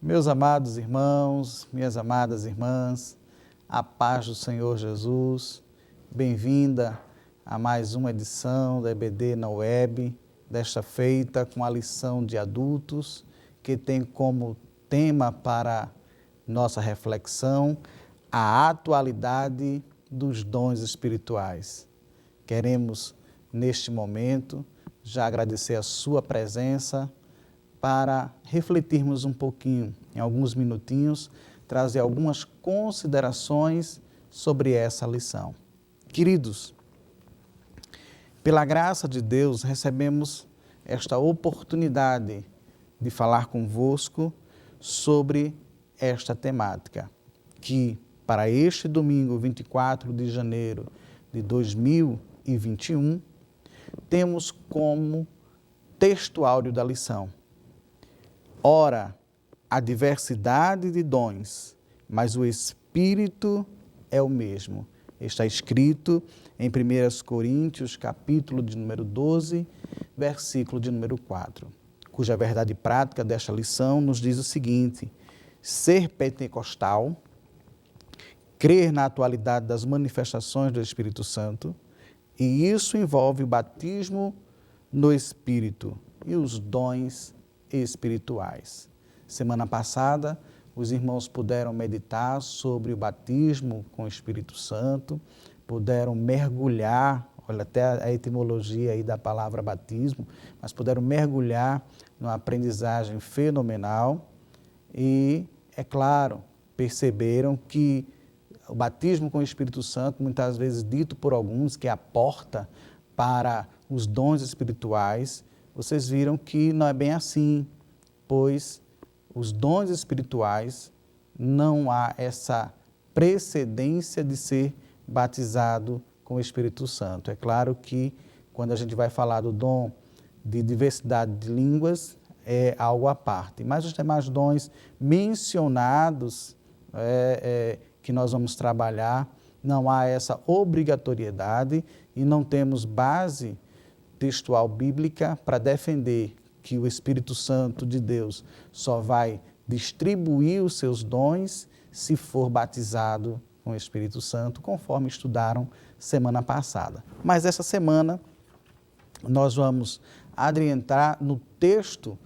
Meus amados irmãos, minhas amadas irmãs, a paz do Senhor Jesus, bem-vinda a mais uma edição da EBD na Web, desta feita com a lição de adultos, que tem como tema para nossa reflexão a atualidade dos dons espirituais. Queremos, neste momento, já agradecer a sua presença, para refletirmos um pouquinho, em alguns minutinhos, trazer algumas considerações sobre essa lição. Queridos, pela graça de Deus, recebemos esta oportunidade de falar convosco sobre esta temática, que para este domingo, 24 de janeiro de 2021, temos como texto áureo da lição: ora, a diversidade de dons, mas o Espírito é o mesmo. Está escrito em 1 Coríntios, capítulo de número 12, versículo de número 4, cuja verdade prática desta lição nos diz o seguinte: ser pentecostal, crer na atualidade das manifestações do Espírito Santo, e isso envolve o batismo no Espírito e os dons espirituais. Semana passada, os irmãos puderam meditar sobre o batismo com o Espírito Santo, puderam mergulhar, olha até a etimologia aí da palavra batismo, mas puderam mergulhar numa aprendizagem fenomenal e, é claro, perceberam que o batismo com o Espírito Santo, muitas vezes dito por alguns que é a porta para os dons espirituais, vocês viram que não é bem assim, pois os dons espirituais não há essa precedência de ser batizado com o Espírito Santo. É claro que quando a gente vai falar do dom de diversidade de línguas, é algo à parte, mas os demais dons mencionados que nós vamos trabalhar, não há essa obrigatoriedade e não temos base textual bíblica para defender que o Espírito Santo de Deus só vai distribuir os seus dons se for batizado com o Espírito Santo, conforme estudaram semana passada. Mas essa semana nós vamos adentrar no texto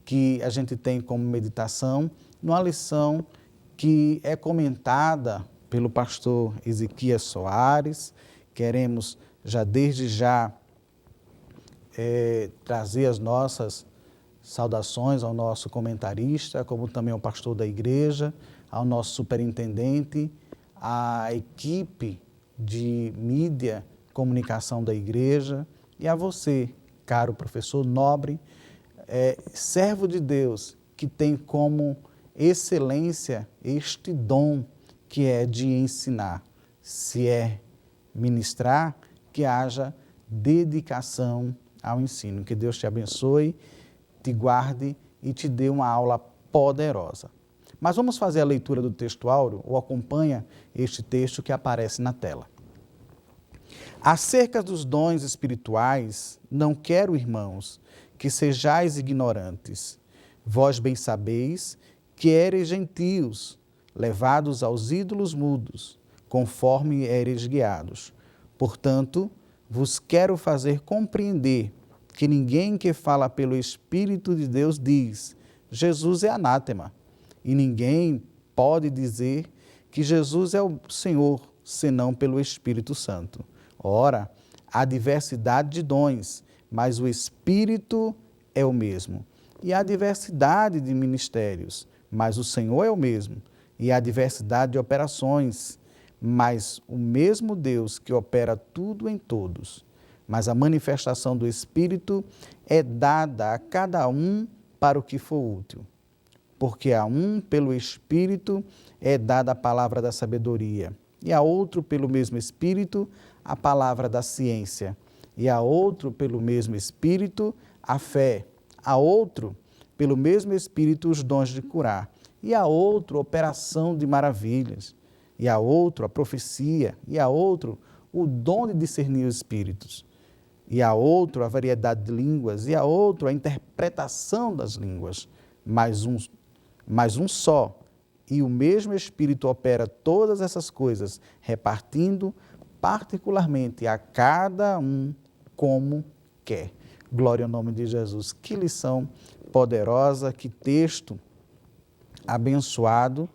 que a gente tem como meditação, numa lição que é comentada pelo pastor Ezequias Soares. Queremos já desde já trazer as nossas saudações ao nosso comentarista, como também ao pastor da igreja, ao nosso superintendente, à equipe de mídia, comunicação da igreja e a você, caro professor nobre, servo de Deus, que tem como excelência este dom que é de ensinar. Se é ministrar, que haja dedicação ao ensino. Que Deus te abençoe, te guarde e te dê uma aula poderosa. Mas vamos fazer a leitura do texto áureo, ou acompanha este texto que aparece na tela. Acerca dos dons espirituais, não quero, irmãos, que sejais ignorantes. Vós bem sabeis que eres gentios, levados aos ídolos mudos, conforme eres guiados. Portanto, vos quero fazer compreender que ninguém que fala pelo Espírito de Deus diz: Jesus é anátema, e ninguém pode dizer que Jesus é o Senhor, senão pelo Espírito Santo. Ora, há diversidade de dons, mas o Espírito é o mesmo. E há diversidade de ministérios, mas o Senhor é o mesmo. E há diversidade de operações, mas o mesmo Deus que opera tudo em todos. Mas a manifestação do Espírito é dada a cada um para o que for útil. Porque a um, pelo Espírito, é dada a palavra da sabedoria, e a outro, pelo mesmo Espírito, a palavra da ciência, e a outro, pelo mesmo Espírito, a fé, a outro, pelo mesmo Espírito, os dons de curar, e a outro, operação de maravilhas, e a outro, a profecia, e a outro, o dom de discernir os espíritos, e a outro, a variedade de línguas, e a outro, a interpretação das línguas, mas mas um só, e o mesmo Espírito opera todas essas coisas, repartindo particularmente a cada um como quer. Glória ao nome de Jesus. Que lição poderosa, que texto abençoado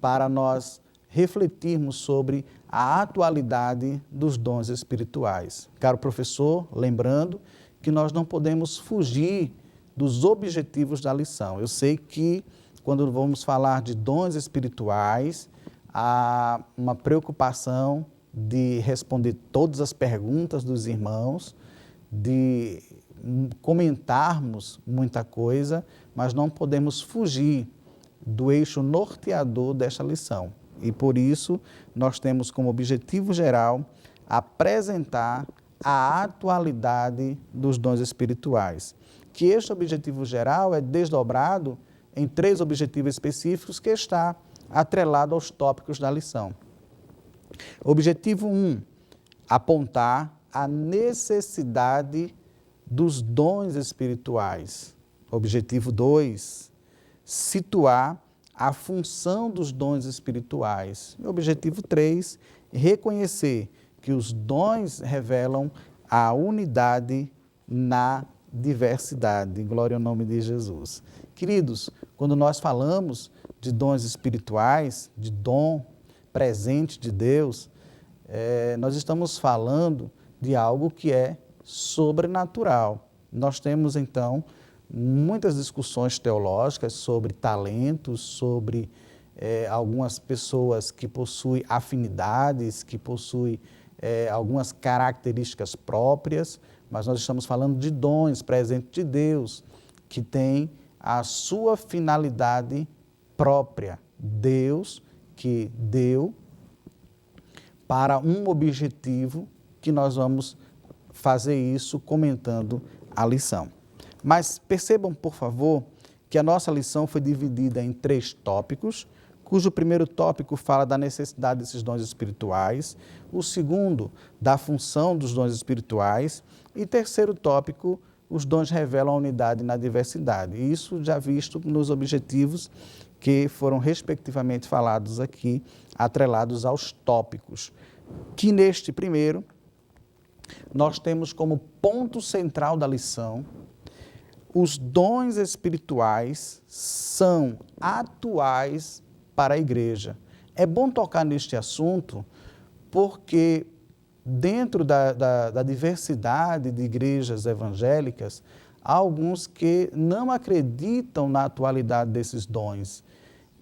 para nós refletirmos sobre a atualidade dos dons espirituais. Caro professor, lembrando que nós não podemos fugir dos objetivos da lição. Eu sei que quando vamos falar de dons espirituais, há uma preocupação de responder todas as perguntas dos irmãos, de comentarmos muita coisa, mas não podemos fugir do eixo norteador desta lição. E por isso, nós temos como objetivo geral apresentar a atualidade dos dons espirituais. Que este objetivo geral é desdobrado em 3 objetivos específicos que está atrelado aos tópicos da lição. Objetivo 1, apontar a necessidade dos dons espirituais. Objetivo 2, situar a função dos dons espirituais. E objetivo 3, reconhecer que os dons revelam a unidade na diversidade. Glória ao nome de Jesus. Queridos, quando nós falamos de dons espirituais, de dom presente de Deus, nós estamos falando de algo que é sobrenatural. Nós temos, então, muitas discussões teológicas sobre talentos, sobre algumas pessoas que possuem afinidades, que possuem algumas características próprias, mas nós estamos falando de dons presentes de Deus, que tem a sua finalidade própria. Deus que deu para um objetivo que nós vamos fazer isso comentando a lição. Mas percebam, por favor, que a nossa lição foi dividida em 3 tópicos, cujo primeiro tópico fala da necessidade desses dons espirituais, o segundo, da função dos dons espirituais, e terceiro tópico, os dons revelam a unidade na diversidade. E isso já visto nos objetivos que foram respectivamente falados aqui, atrelados aos tópicos. Que neste primeiro, nós temos como ponto central da lição, os dons espirituais são atuais para a igreja. É bom tocar neste assunto porque dentro da diversidade de igrejas evangélicas, há alguns que não acreditam na atualidade desses dons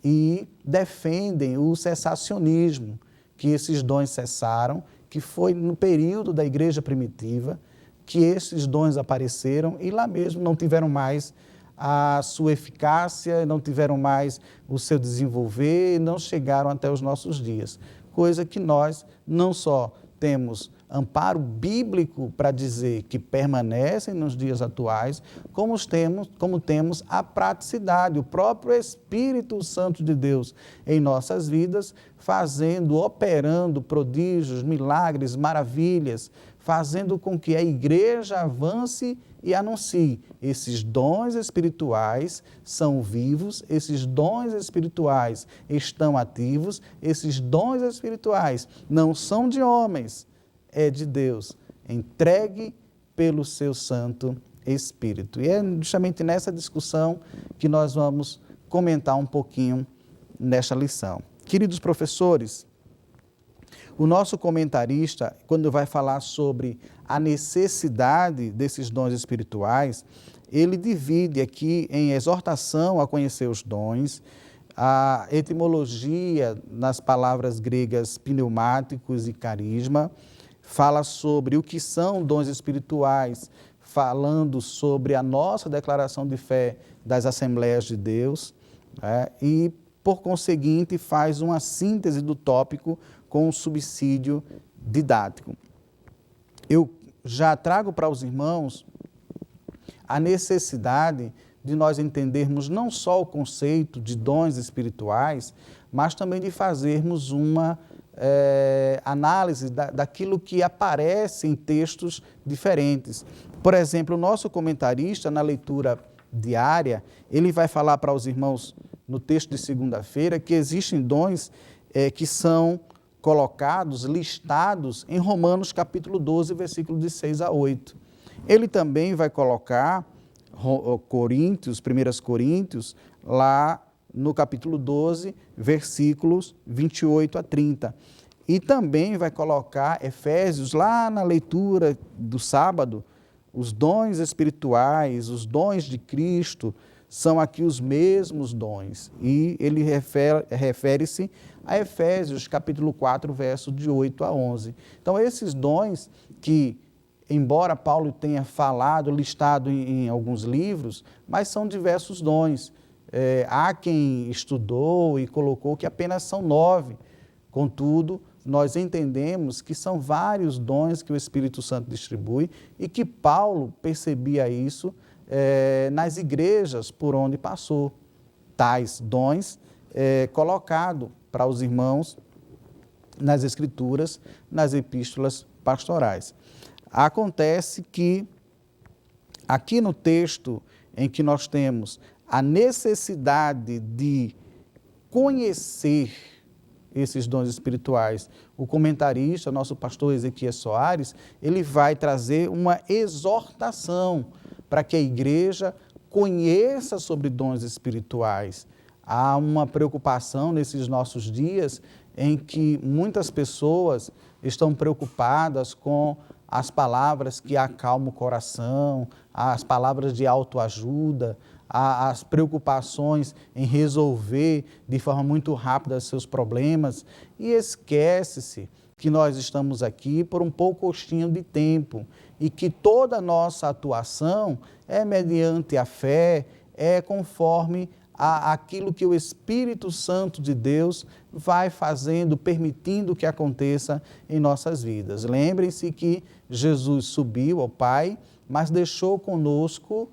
e defendem o cessacionismo, que esses dons cessaram, que foi no período da igreja primitiva que esses dons apareceram e lá mesmo não tiveram mais a sua eficácia, não tiveram mais o seu desenvolver e não chegaram até os nossos dias. Coisa que nós não só temos amparo bíblico para dizer que permanecem nos dias atuais, como temos a praticidade, o próprio Espírito Santo de Deus em nossas vidas, fazendo, operando prodígios, milagres, maravilhas, fazendo com que a igreja avance e anuncie. Esses dons espirituais são vivos, esses dons espirituais estão ativos, esses dons espirituais não são de homens, é de Deus, entregue pelo seu Santo Espírito. E é justamente nessa discussão que nós vamos comentar um pouquinho nesta lição. Queridos professores, o nosso comentarista, quando vai falar sobre a necessidade desses dons espirituais, ele divide aqui em exortação a conhecer os dons, a etimologia nas palavras gregas pneumáticos e carisma, fala sobre o que são dons espirituais, falando sobre a nossa declaração de fé das Assembleias de Deus, e, por conseguinte, faz uma síntese do tópico com um subsídio didático. Eu já trago para os irmãos a necessidade de nós entendermos não só o conceito de dons espirituais, mas também de fazermos uma análise daquilo que aparece em textos diferentes. Por exemplo, o nosso comentarista, na leitura diária, ele vai falar para os irmãos no texto de segunda-feira, que existem dons que são colocados, listados em Romanos capítulo 12, versículos de 6 a 8. Ele também vai colocar Coríntios, 1 Coríntios, lá no capítulo 12, versículos 28 a 30. E também vai colocar Efésios, lá na leitura do sábado, os dons espirituais, os dons de Cristo, são aqui os mesmos dons. E ele refere-se a Efésios, capítulo 4, versos de 8 a 11. Então, esses dons que, embora Paulo tenha falado, listado em alguns livros, mas são diversos dons. Há quem estudou e colocou que apenas são 9. Contudo, nós entendemos que são vários dons que o Espírito Santo distribui e que Paulo percebia isso nas igrejas por onde passou. Tais dons colocados para os irmãos nas Escrituras, nas epístolas pastorais. Acontece que, aqui no texto em que nós temos a necessidade de conhecer esses dons espirituais, o comentarista, nosso pastor Ezequias Soares, ele vai trazer uma exortação para que a igreja conheça sobre dons espirituais. Há uma preocupação nesses nossos dias em que muitas pessoas estão preocupadas com as palavras que acalmam o coração, as palavras de autoajuda, as preocupações em resolver de forma muito rápida seus problemas, e esquece-se que nós estamos aqui por um pouquinho de tempo e que toda a nossa atuação é mediante a fé, é conforme aquilo que o Espírito Santo de Deus vai fazendo, permitindo que aconteça em nossas vidas. Lembrem-se que Jesus subiu ao Pai, mas deixou conosco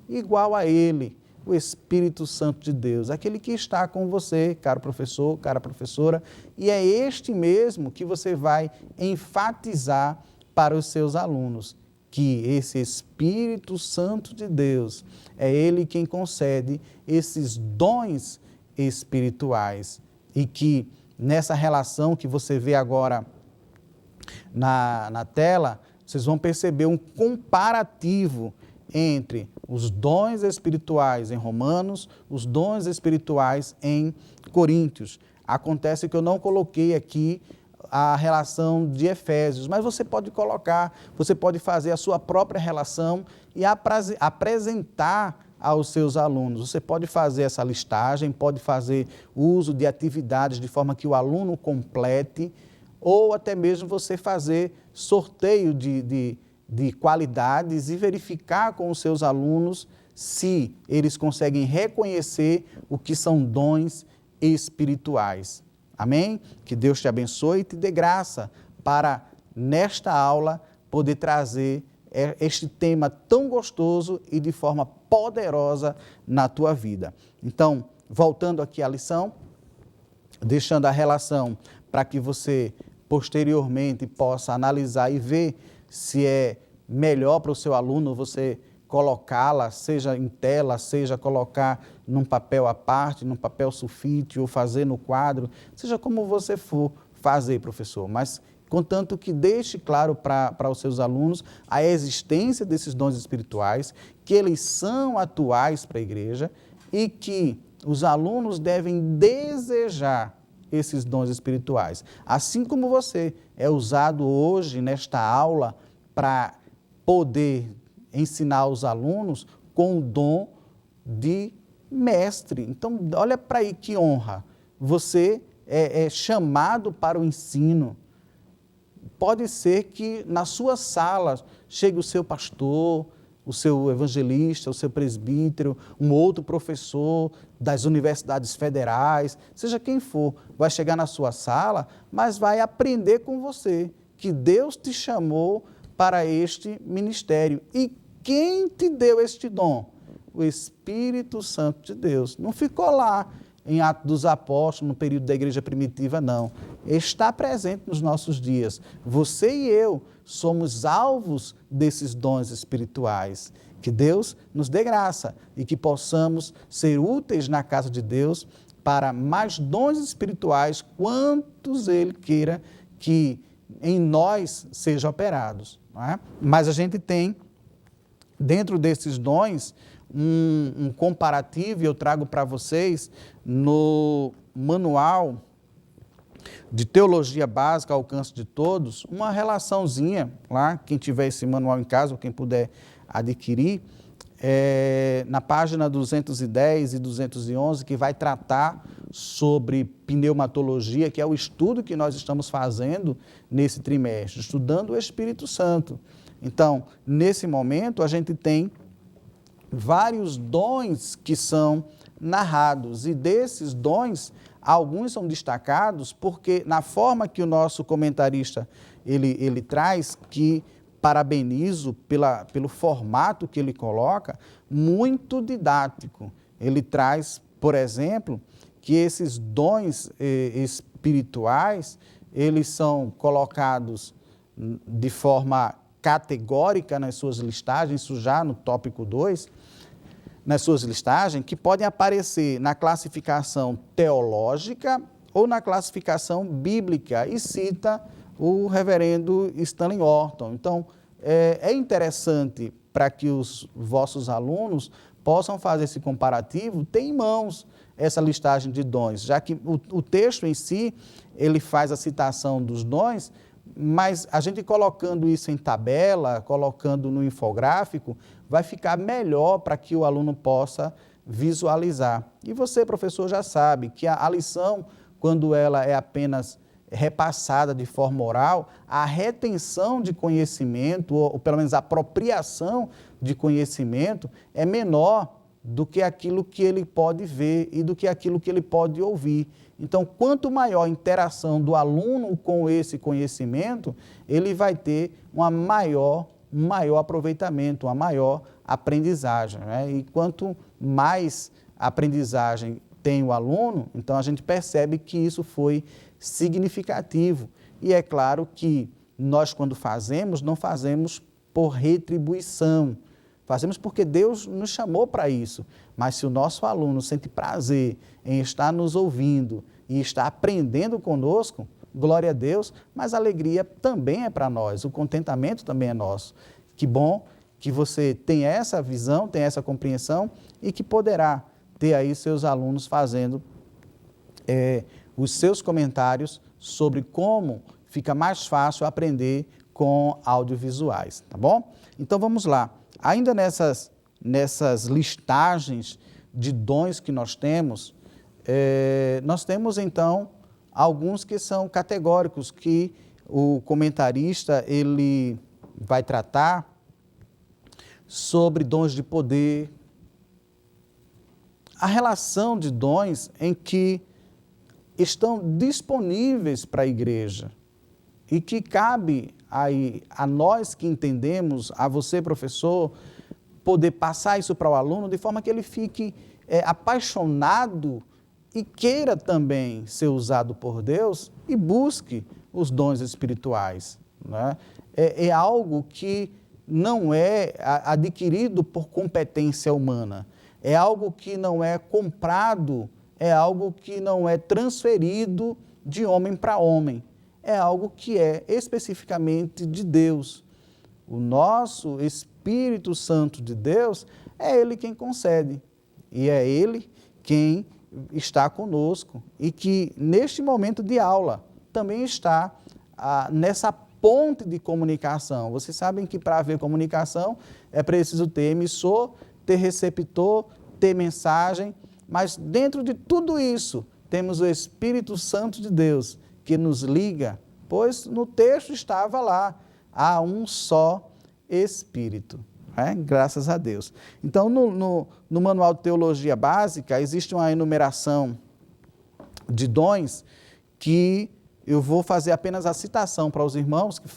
igual a Ele, o Espírito Santo de Deus, aquele que está com você, caro professor, cara professora, e é este mesmo que você vai enfatizar para os seus alunos, que esse Espírito Santo de Deus é Ele quem concede esses dons espirituais e que nessa relação que você vê agora na tela, vocês vão perceber um comparativo entre os dons espirituais em Romanos, os dons espirituais em Coríntios. Acontece que eu não coloquei aqui a relação de Efésios, mas você pode colocar, você pode fazer a sua própria relação e apresentar aos seus alunos. Você pode fazer essa listagem, pode fazer uso de atividades de forma que o aluno complete, ou até mesmo você fazer sorteio de qualidades e verificar com os seus alunos se eles conseguem reconhecer o que são dons espirituais. Amém? Que Deus te abençoe e te dê graça para, nesta aula, poder trazer este tema tão gostoso e de forma poderosa na tua vida. Então, voltando aqui à lição, deixando a relação para que você posteriormente possa analisar e ver se é melhor para o seu aluno você colocá-la, seja em tela, seja colocar num papel à parte, num papel sulfite ou fazer no quadro, seja como você for fazer, professor, mas contanto que deixe claro para os seus alunos a existência desses dons espirituais, que eles são atuais para a igreja e que os alunos devem desejar esses dons espirituais. Assim como você é usado hoje nesta aula para poder ensinar os alunos com o dom de mestre. Então, olha para aí que honra. Você é chamado para o ensino. Pode ser que na sua sala chegue o seu pastor, o seu evangelista, o seu presbítero, um outro professor das universidades federais, seja quem for, vai chegar na sua sala, mas vai aprender com você que Deus te chamou para este ministério. E quem te deu este dom? O Espírito Santo de Deus. Não ficou lá em Atos dos Apóstolos, no período da igreja primitiva, não. Está presente nos nossos dias. Você e eu somos alvos desses dons espirituais. Que Deus nos dê graça e que possamos ser úteis na casa de Deus para mais dons espirituais, quantos Ele queira que em nós sejam operados. Não é? Mas a gente tem, dentro desses dons, um comparativo, e eu trago para vocês no manual de Teologia Básica, Alcance de Todos, uma relaçãozinha lá, quem tiver esse manual em casa, ou quem puder adquirir, na página 210 e 211, que vai tratar sobre pneumatologia, que é o estudo que nós estamos fazendo nesse trimestre, estudando o Espírito Santo. Então, nesse momento, a gente tem vários dons que são narrados, e desses dons, alguns são destacados porque na forma que o nosso comentarista ele traz, que parabenizo pelo formato que ele coloca, muito didático. Ele traz, por exemplo, que esses dons espirituais, eles são colocados de forma categórica nas suas listagens, isso já no tópico 2, nas suas listagens, que podem aparecer na classificação teológica ou na classificação bíblica, e cita o reverendo Stanley Orton. Então, é interessante para que os vossos alunos possam fazer esse comparativo, ter em mãos essa listagem de dons, já que o texto em si, ele faz a citação dos dons, mas a gente colocando isso em tabela, colocando no infográfico, vai ficar melhor para que o aluno possa visualizar. E você, professor, já sabe que a lição, quando ela é apenas repassada de forma oral, a retenção de conhecimento, ou pelo menos a apropriação de conhecimento, é menor do que aquilo que ele pode ver e do que aquilo que ele pode ouvir. Então, quanto maior a interação do aluno com esse conhecimento, ele vai ter um maior aproveitamento, uma maior aprendizagem, né? E quanto mais aprendizagem tem o aluno, então a gente percebe que isso foi significativo. E é claro que nós, quando fazemos, não fazemos por retribuição, fazemos porque Deus nos chamou para isso. Mas se o nosso aluno sente prazer em estar nos ouvindo e estar aprendendo conosco, glória a Deus, mas a alegria também é para nós, o contentamento também é nosso. Que bom que você tenha essa visão, tenha essa compreensão e que poderá ter aí seus alunos fazendo os seus comentários sobre como fica mais fácil aprender com audiovisuais, tá bom? Então vamos lá. Ainda nessas listagens de dons que nós temos então alguns que são categóricos, que o comentarista ele vai tratar sobre dons de poder, a relação de dons em que estão disponíveis para a igreja e que cabe aí a nós que entendemos, a você, professor, poder passar isso para o aluno de forma que ele fique apaixonado e queira também ser usado por Deus e busque os dons espirituais, né? É algo que não é adquirido por competência humana, é algo que não é comprado, é algo que não é transferido de homem para homem, é algo que é especificamente de Deus. O nosso Espírito Santo de Deus é Ele quem concede, e é Ele quem está conosco, e que neste momento de aula também está nessa ponte de comunicação. Vocês sabem que para haver comunicação é preciso ter emissor, ter receptor, ter mensagem, mas dentro de tudo isso temos o Espírito Santo de Deus que nos liga, pois no texto estava lá, há um só Espírito. Graças a Deus. Então, no Manual de Teologia Básica, existe uma enumeração de dons que eu vou fazer apenas a citação para os irmãos, que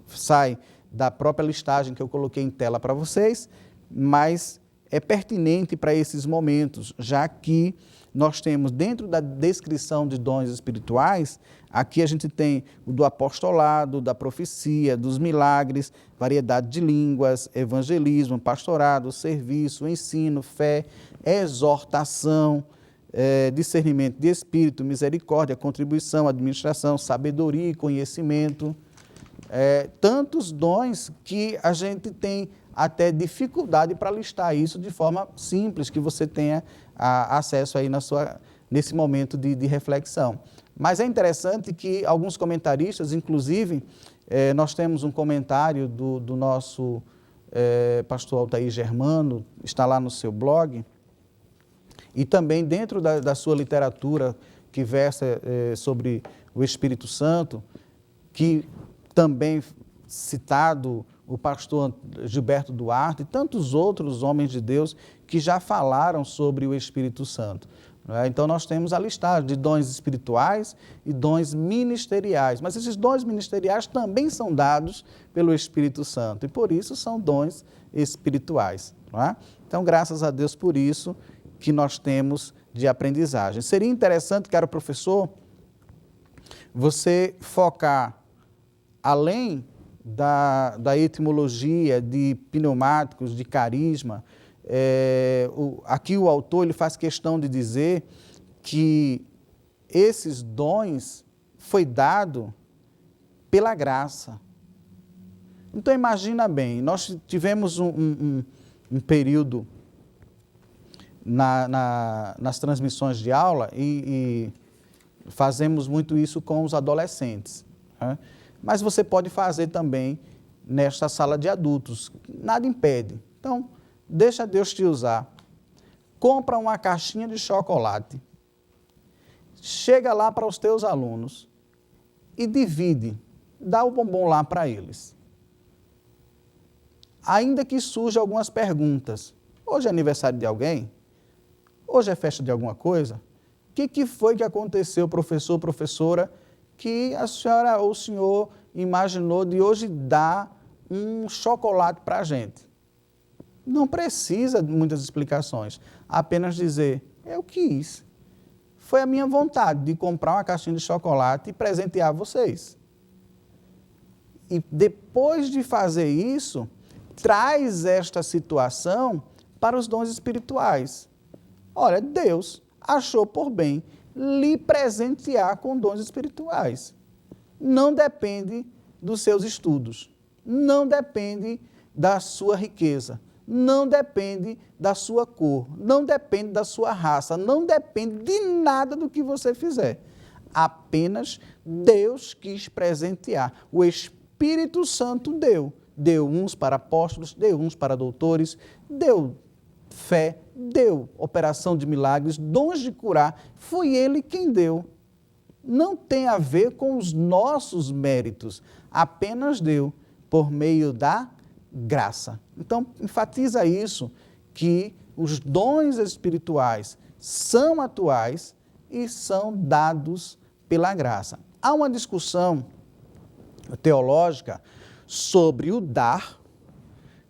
sai da própria listagem que eu coloquei em tela para vocês, mas é pertinente para esses momentos, já que nós temos, dentro da descrição de dons espirituais, aqui a gente tem o do apostolado, da profecia, dos milagres, variedade de línguas, evangelismo, pastorado, serviço, ensino, fé, exortação, discernimento de espírito, misericórdia, contribuição, administração, sabedoria e conhecimento. Tantos dons que a gente tem até dificuldade para listar isso de forma simples, que você tenha acesso aí nesse momento de reflexão. Mas é interessante que alguns comentaristas, inclusive, nós temos um comentário do nosso pastor Altair Germano, está lá no seu blog, e também dentro da sua literatura que versa sobre o Espírito Santo, que também citado o pastor Gilberto Duarte e tantos outros homens de Deus que já falaram sobre o Espírito Santo. Então, nós temos a listagem de dons espirituais e dons ministeriais, mas esses dons ministeriais também são dados pelo Espírito Santo e, por isso, são dons espirituais. Não é? Então, graças a Deus por isso que nós temos de aprendizagem. Seria interessante, caro professor, você focar, além da etimologia de pneumáticos, de carisma, aqui o autor ele faz questão de dizer que esses dons foi dado pela graça. Então imagina bem, nós tivemos um período nas transmissões de aula e fazemos muito isso com os adolescentes, né? Mas você pode fazer também nesta sala de adultos, nada impede. Então, deixa Deus te usar. Compra uma caixinha de chocolate, chega lá para os teus alunos e divide, dá o bombom lá para eles. Ainda que surjam algumas perguntas, hoje é aniversário de alguém? Hoje é festa de alguma coisa? O que foi que aconteceu, professor, professora, que a senhora ou o senhor imaginou de hoje dar um chocolate para a gente? Não precisa de muitas explicações, apenas dizer, eu quis. Foi a minha vontade de comprar uma caixinha de chocolate e presentear vocês. E depois de fazer isso, traz esta situação para os dons espirituais. Olha, Deus achou por bem lhe presentear com dons espirituais. Não depende dos seus estudos, não depende da sua riqueza, não depende da sua cor, não depende da sua raça, não depende de nada do que você fizer. Apenas Deus quis presentear. O Espírito Santo deu uns para apóstolos, deu uns para doutores, deu fé, deu operação de milagres, dons de curar, foi Ele quem deu. Não tem a ver com os nossos méritos, apenas deu por meio da graça. Então, enfatiza isso, que os dons espirituais são atuais e são dados pela graça. Há uma discussão teológica sobre o dar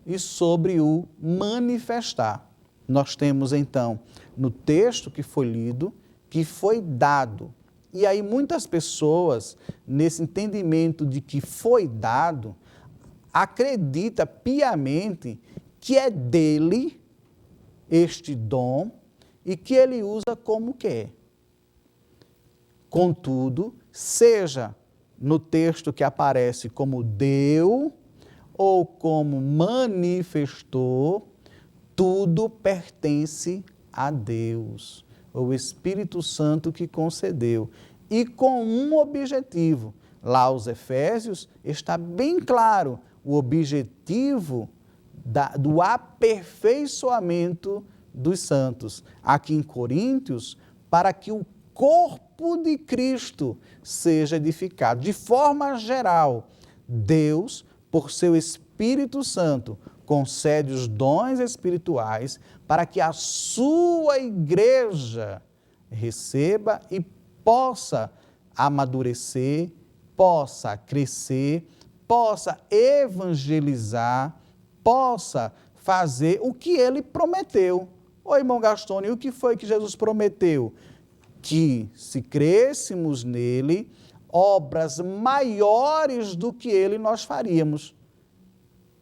e sobre o manifestar. Nós temos, então, no texto que foi lido, que foi dado. E aí muitas pessoas, nesse entendimento de que foi dado, acredita piamente que é dele este dom e que ele usa como quer. Contudo, seja no texto que aparece como deu ou como manifestou, tudo pertence a Deus, o Espírito Santo que concedeu, e com um objetivo. Lá aos Efésios está bem claro o objetivo do aperfeiçoamento dos santos. Aqui em Coríntios, para que o corpo de Cristo seja edificado. De forma geral, Deus, por seu Espírito Santo, concede os dons espirituais para que a sua igreja receba e possa amadurecer, possa crescer, possa evangelizar, possa fazer o que ele prometeu, Ô, irmão Gastone, o que foi que Jesus prometeu? Que se crêssemos nele, obras maiores do que ele nós faríamos.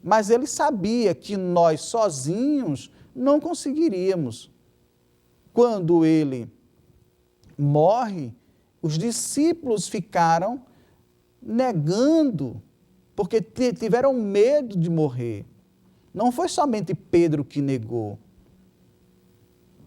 Mas ele sabia que nós sozinhos não conseguiríamos. Quando ele morre, os discípulos ficaram negando, porque tiveram medo de morrer. Não foi somente Pedro que negou.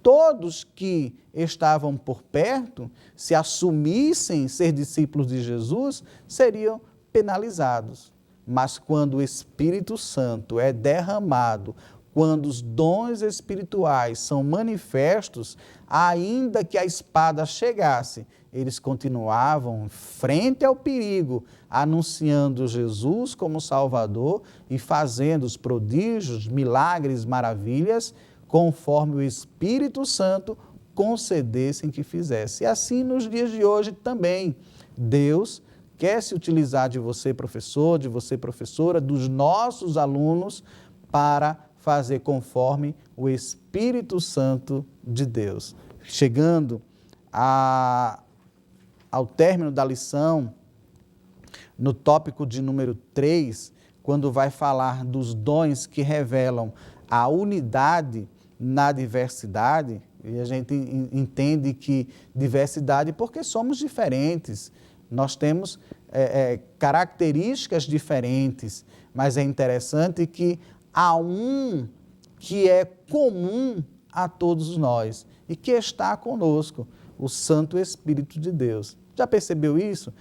Todos que estavam por perto, se assumissem ser discípulos de Jesus, seriam penalizados. Mas quando o Espírito Santo é derramado, quando os dons espirituais são manifestos, ainda que a espada chegasse, eles continuavam frente ao perigo, anunciando Jesus como Salvador e fazendo os prodígios, milagres, maravilhas, conforme o Espírito Santo concedessem que fizesse. E assim nos dias de hoje também, Deus quer se utilizar de você, professor, de você, professora, dos nossos alunos, para fazer conforme o Espírito Santo de Deus. Chegando ao término da lição, no tópico de número 3, quando vai falar dos dons que revelam a unidade na diversidade, e a gente entende que diversidade porque somos diferentes, nós temos características diferentes, mas é interessante que há um que é comum a todos nós e que está conosco, o Santo Espírito de Deus. Já percebeu isso?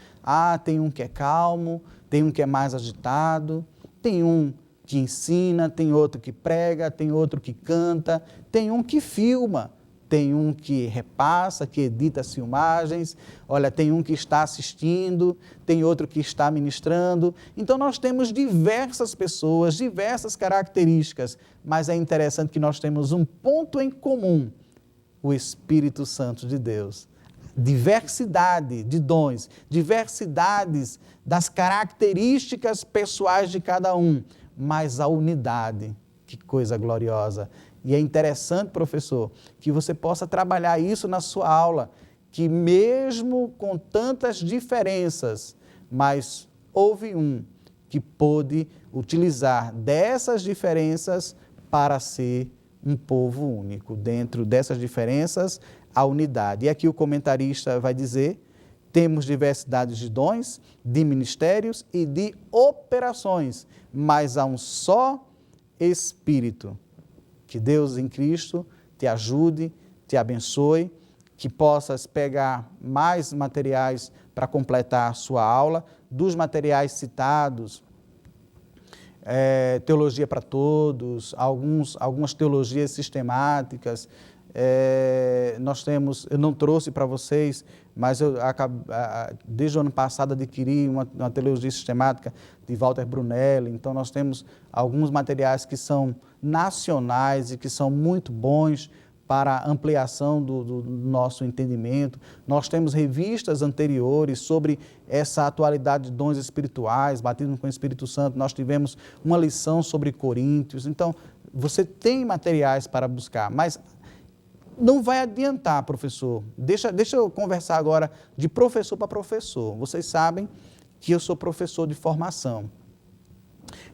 Tem um que é calmo, tem um que é mais agitado, tem um que ensina, tem outro que prega, tem outro que canta, tem um que filma, tem um que repassa, que edita as filmagens, olha, tem um que está assistindo, tem outro que está ministrando. Então nós temos diversas pessoas, diversas características, mas é interessante que nós temos um ponto em comum, o Espírito Santo de Deus. Diversidade de dons, diversidades das características pessoais de cada um, mas a unidade, que coisa gloriosa. E é interessante, professor, que você possa trabalhar isso na sua aula, que mesmo com tantas diferenças, mas houve um que pôde utilizar dessas diferenças para ser um povo único. Dentro dessas diferenças, a unidade. E aqui o comentarista vai dizer: temos diversidade de dons, de ministérios e de operações, mas há um só Espírito. Que Deus em Cristo te ajude, te abençoe, que possas pegar mais materiais para completar a sua aula, dos materiais citados, Teologia para Todos, algumas teologias sistemáticas. Nós temos, eu não trouxe para vocês, mas eu desde o ano passado adquiri uma teologia sistemática de Walter Brunelli. Então nós temos alguns materiais que são nacionais e que são muito bons para a ampliação do nosso entendimento. Nós temos revistas anteriores sobre essa atualidade de dons espirituais, batismo com o Espírito Santo. Nós tivemos uma lição sobre Coríntios. Então, você tem materiais para buscar, mas não vai adiantar, professor. Deixa eu conversar agora de professor para professor. Vocês sabem que eu sou professor de formação.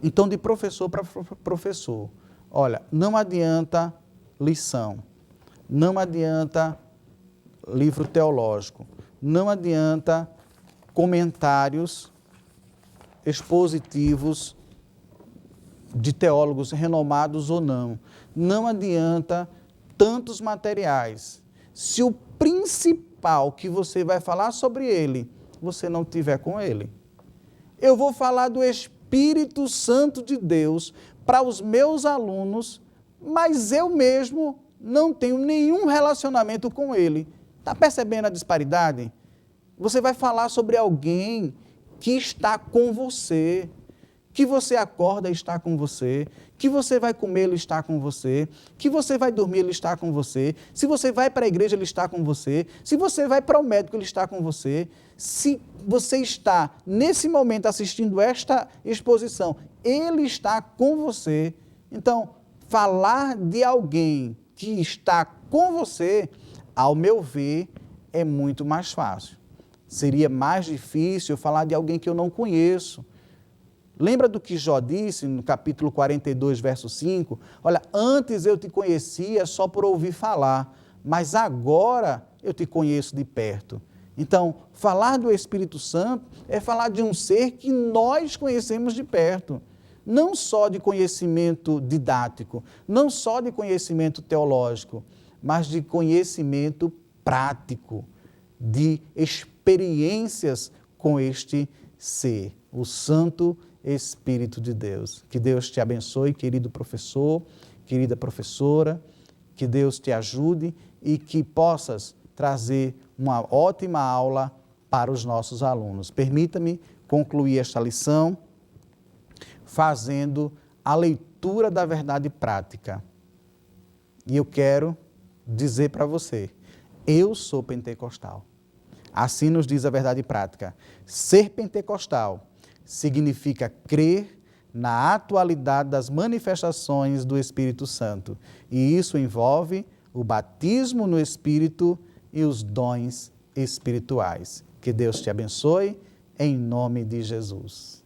Então, de professor para professor, olha, não adianta lição, não adianta livro teológico, não adianta comentários expositivos de teólogos renomados ou não. Não adianta tantos materiais, se o principal que você vai falar sobre ele, você não tiver com ele. Eu vou falar do Espírito Santo de Deus para os meus alunos, mas eu mesmo não tenho nenhum relacionamento com ele. Está percebendo a disparidade? Você vai falar sobre alguém que está com você, que você acorda e está com você, que você vai comer, ele está com você, que você vai dormir, ele está com você, se você vai para a igreja, ele está com você, se você vai para o médico, ele está com você, se você está, nesse momento, assistindo esta exposição, ele está com você. Então, falar de alguém que está com você, ao meu ver, é muito mais fácil. Seria mais difícil falar de alguém que eu não conheço. Lembra do que Jó disse no capítulo 42, verso 5? Olha, antes eu te conhecia só por ouvir falar, mas agora eu te conheço de perto. Então, falar do Espírito Santo é falar de um ser que nós conhecemos de perto. Não só de conhecimento didático, não só de conhecimento teológico, mas de conhecimento prático, de experiências com este ser, o Santo Espírito de Deus. Que Deus te abençoe, querido professor, querida professora, que Deus te ajude e que possas trazer uma ótima aula para os nossos alunos. Permita-me concluir esta lição fazendo a leitura da verdade prática. E eu quero dizer para você, eu sou pentecostal. Assim nos diz a verdade prática. Ser pentecostal significa crer na atualidade das manifestações do Espírito Santo. E isso envolve o batismo no Espírito e os dons espirituais. Que Deus te abençoe, em nome de Jesus.